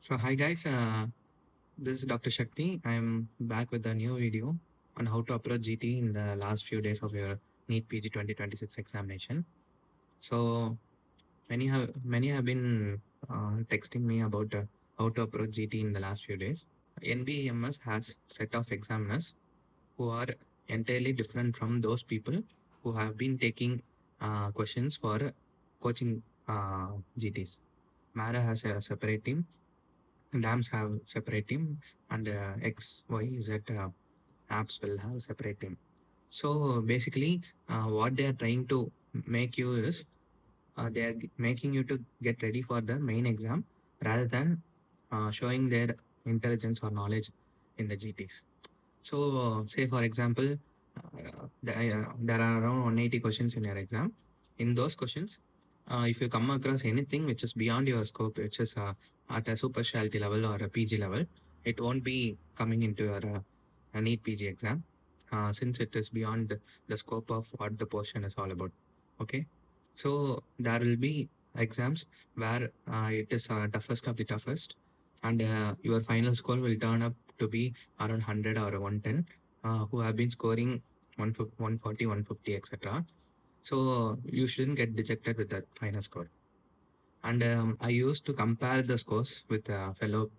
So hi guys, this is Dr. Shakti. I'm back with a new video on how to approach GT in the last few days of your NEET PG 2026 examination. So many have been texting me about how to approach GT in the last few days. NBEMS has set of examiners who are entirely different from those people who have been taking questions for coaching GTs. Mara has a separate team, dams have separate team, and X, Y, Z apps will have separate team. So basically, what they are trying to make you is they are making you to get ready for the main exam rather than showing their intelligence or knowledge in the GTs. So, say for example, there are around 180 questions in your exam. In those questions, if you come across anything which is beyond your scope, which is at a super specialty level or a PG level, it won't be coming into your a NEET PG exam, since it is beyond the scope of what the portion is all about. Okay, so there will be exams where it is toughest of the toughest, and your final score will turn up to be around 100 or 110, who have been scoring 140, 150, etc. So you shouldn't get dejected with that final score. And I used to compare the scores with fellow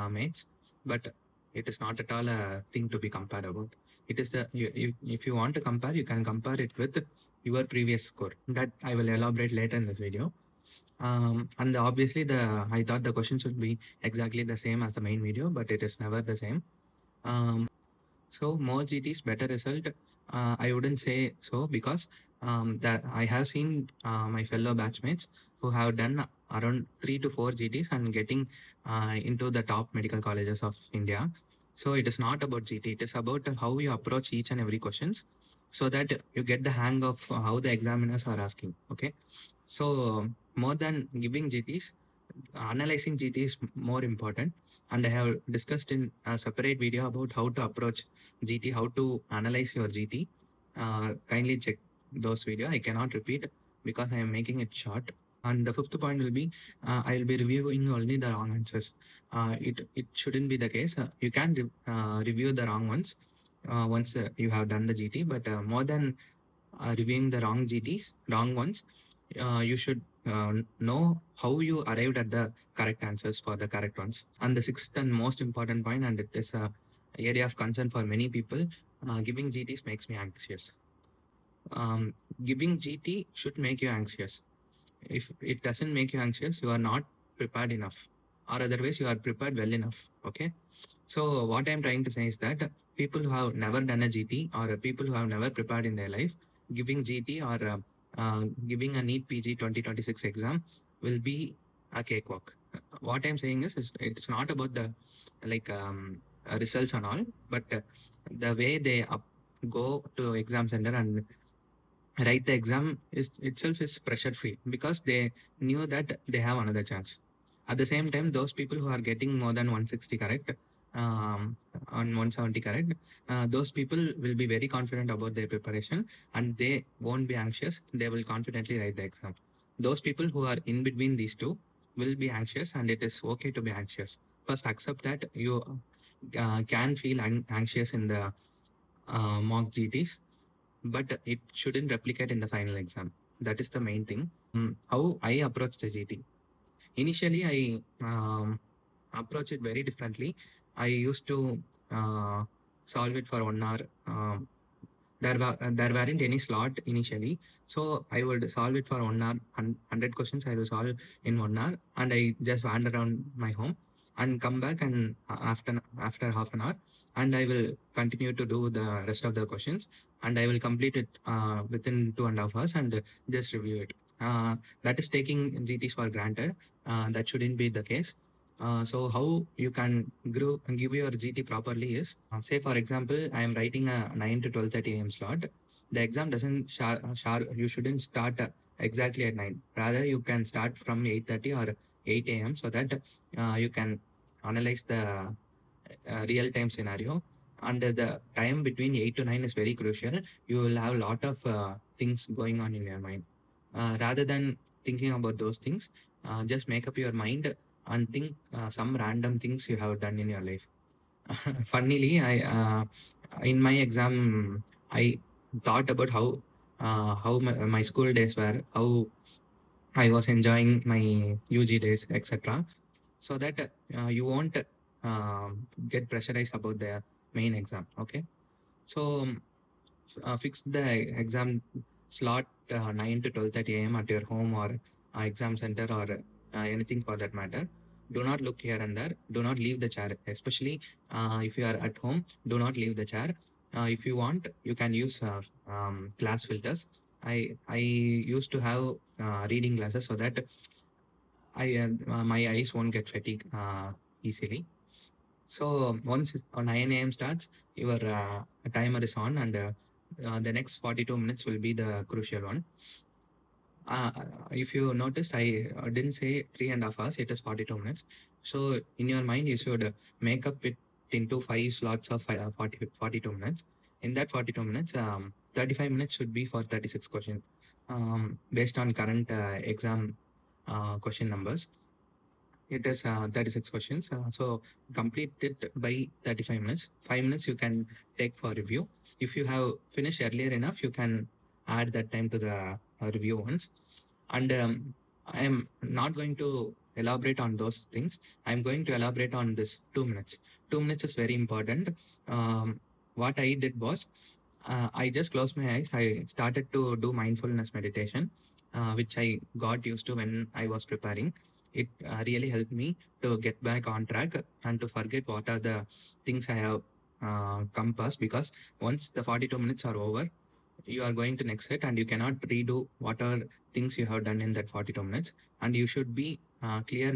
mates, but it is not at all a thing to be compared about. It is if you want to compare, you can compare it with your previous score. That I will elaborate later in this video. And obviously, I thought the question should be exactly the same as the main video, but it is never the same. So more GTs better result. I wouldn't say so because that I have seen my fellow batchmates who have done around 3 to 4 GTs and getting into the top medical colleges of India. So it is not about GT. It is about how you approach each and every questions, so that you get the hang of how the examiners are asking. Okay. So more than giving GTs, analyzing GT is more important, and I have discussed in a separate video about how to approach GT, how to analyze your GT. Kindly check those video. I cannot repeat because I am making it short. And the fifth point will be I will be reviewing only the wrong answers. It shouldn't be the case. You can review the wrong ones once you have done the GT, but more than reviewing the wrong GTs, wrong ones, you should know how you arrived at the correct answers for the correct ones. And the sixth and most important point, and it is a area of concern for many people, giving GTs makes me anxious. Giving GT should make you anxious. If it doesn't make you anxious, you are not prepared enough, or otherwise you are prepared well enough. Okay. So what I'm trying to say is that people who have never done a GT, or people who have never prepared in their life, giving GT or giving a NEET PG 2026 exam will be a cakewalk. What I'm saying is it's not about the like results and all, but the way they go to exam center and write the exam is itself is pressure free because they knew that they have another chance. At the same time, those people who are getting more than 160 correct, on 170 correct, those people will be very confident about their preparation and they won't be anxious. They will confidently write the exam. Those people who are in between these two will be anxious, and it is okay to be anxious. First, accept that you can feel anxious in the mock GTs, but it shouldn't replicate in the final exam. That is the main thing. How I approach the GT. Initially, I approach it very differently. I used to solve it for 1 hour. There weren't any slot initially, so I would solve it for 1 hour. 100 questions I will solve in 1 hour, and I just wander around my home and come back and after half an hour, and I will continue to do the rest of the questions, and I will complete it within 2.5 hours and just review it. That is taking GTs for granted. That shouldn't be the case. So how you can give your GT properly is, say for example, I am writing a 9 to 12:30 a.m. slot. The exam doesn't you shouldn't start exactly at 9. Rather, you can start from 8:30 or 8 a.m. so that you can analyze the real time scenario. And the time between 8 to 9 is very crucial. You will have a lot of things going on in your mind. Rather than thinking about those things, just make up your mind and think some random things you have done in your life. Funnily, in my exam, I thought about how my school days were, how I was enjoying my UG days, etc. So that you won't get pressurized about the main exam. Okay, so fix the exam slot 9 to 12:30 a.m. at your home or exam center or anything for that matter. Do not look here and there. Do not leave the chair, especially if you are at home. Do not leave the chair. If you want, you can use glass filters. I used to have reading glasses so that my eyes won't get fatigue easily. So once 9 a.m. starts, your timer is on, and the next 42 minutes will be the crucial one. Uh, if you noticed, I didn't say 3.5 hours, it is 42 minutes. So in your mind, you should make up it into 5 slots of 42 minutes. In that 42 minutes, 35 minutes should be for 36 questions based on current exam question numbers. It is 36 questions. So complete it by 35 minutes. 5 minutes you can take for review. If you have finished earlier enough, you can add that time to the review ones. And I am not going to elaborate on those things. I'm going to elaborate on this 2 minutes. 2 minutes is very important. What I did was I just closed my eyes. I started to do mindfulness meditation, which I got used to when I was preparing. It really helped me to get back on track and to forget what are the things I have come past, because once the 42 minutes are over, you are going to next set and you cannot redo what are things you have done in that 42 minutes. And you should be clear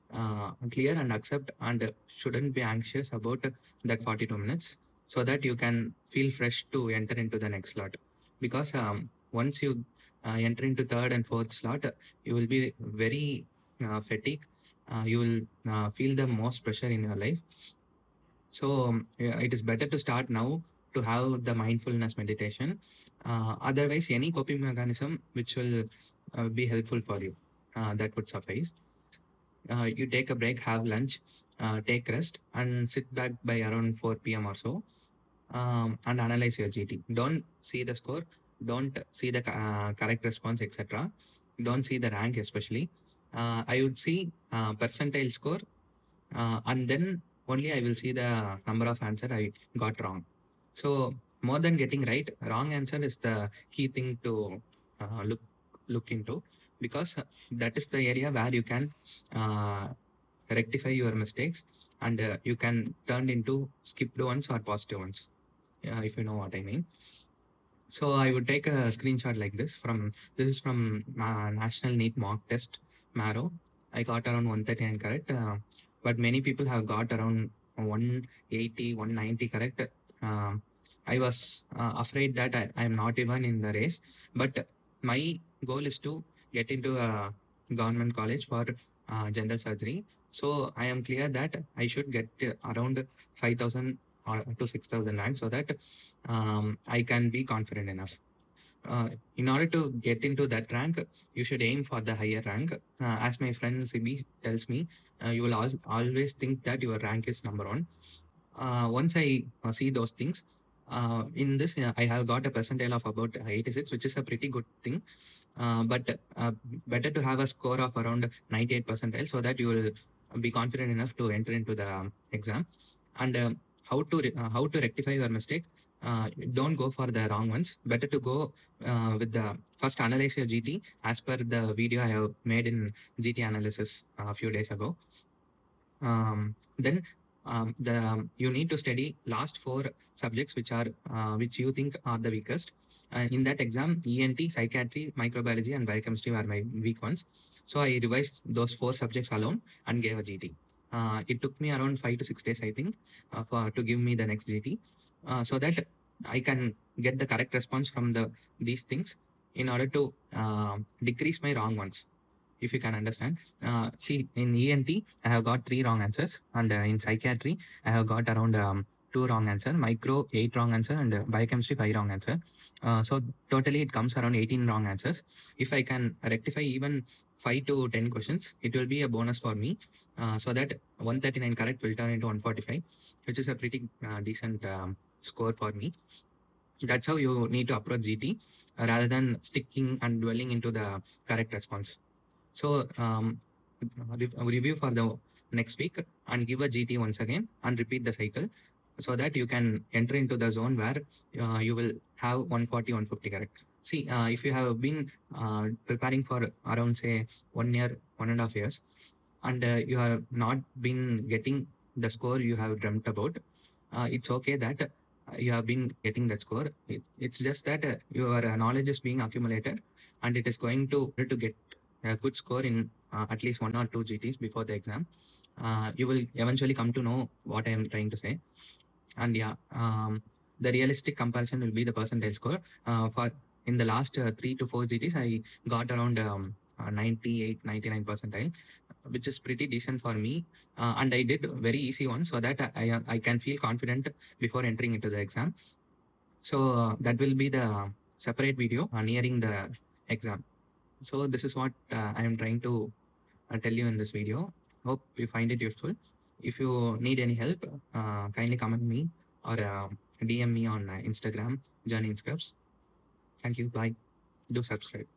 and accept, and shouldn't be anxious about that 42 minutes, so that you can feel fresh to enter into the next slot. Because once you enter into third and fourth slot, you will be very fatigued. You will feel the most pressure in your life. So yeah, it is better to start now to have the mindfulness meditation. Otherwise, any coping mechanism which will be helpful for you, that would suffice. You take a break, have lunch, take rest, and sit back by around 4 p.m. or so, and analyze your GT. Don't see the score, don't see the correct response, etc. Don't see the rank, especially. I would see percentile score, and then only I will see the number of answer I got wrong. So more than getting right, wrong answer is the key thing to look into, because that is the area where you can uh, rectify your mistakes, and you can turn into skipped ones or positive ones, if you know what I mean. So I would take a screenshot like this. This is from National NEET mock test Marrow. I got around 139 correct, but many people have got around 180, 190 correct. I was afraid that I am not even in the race, but my goal is to get into a government college for general surgery. So I am clear that I should get around 5,000 or to 6,000 ranks, so that I can be confident enough. In order to get into that rank, you should aim for the higher rank. As my friend Sibi tells me, you will always think that your rank is number one. Once I see those things, in this, I have got a percentile of about 86, which is a pretty good thing. But better to have a score of around 98 percentile, so that you will be confident enough to enter into the exam. And how to rectify your mistake? Don't go for the wrong ones. Better to go with the first analyze your GT as per the video I have made in GT analysis a few days ago. Then you need to study last 4 subjects which you think are the weakest. In that exam, ENT, psychiatry, microbiology, and biochemistry were my weak ones. So I revised those 4 subjects alone and gave a GT. It took me around 5 to 6 days, I think, to give me the next GT, so that I can get the correct response from these things in order to decrease my wrong ones, if you can understand. See, in ENT, I have got 3 wrong answers, and in psychiatry, I have got around 2 wrong answers, micro 8 wrong answer, and biochemistry 5 wrong answer. So totally, it comes around 18 wrong answers. If I can rectify even 5 to 10 questions, it will be a bonus for me. So that 139 correct will turn into 145, which is a pretty decent score for me. That's how you need to approach GT rather than sticking and dwelling into the correct response. So review for the next week and give a GT once again and repeat the cycle so that you can enter into the zone where you will have 140, 150 correct. See, if you have been preparing for around say 1 year, 1.5 years, and you have not been getting the score you have dreamt about, it's okay that you have been getting that score. It's just that your knowledge is being accumulated, and it is going to get a good score in at least 1 or 2 GTs before the exam. You will eventually come to know what I am trying to say. And yeah, the realistic comparison will be the percentile score. For in the last 3 to 4 GTs, I got around 98, 99 percentile, which is pretty decent for me. And I did very easy one so that I can feel confident before entering into the exam. So that will be the separate video nearing the exam. So this is what I am trying to tell you in this video. Hope you find it useful. If you need any help, kindly comment me or DM me on Instagram, Journey in Scripts. Thank you. Bye. Do subscribe.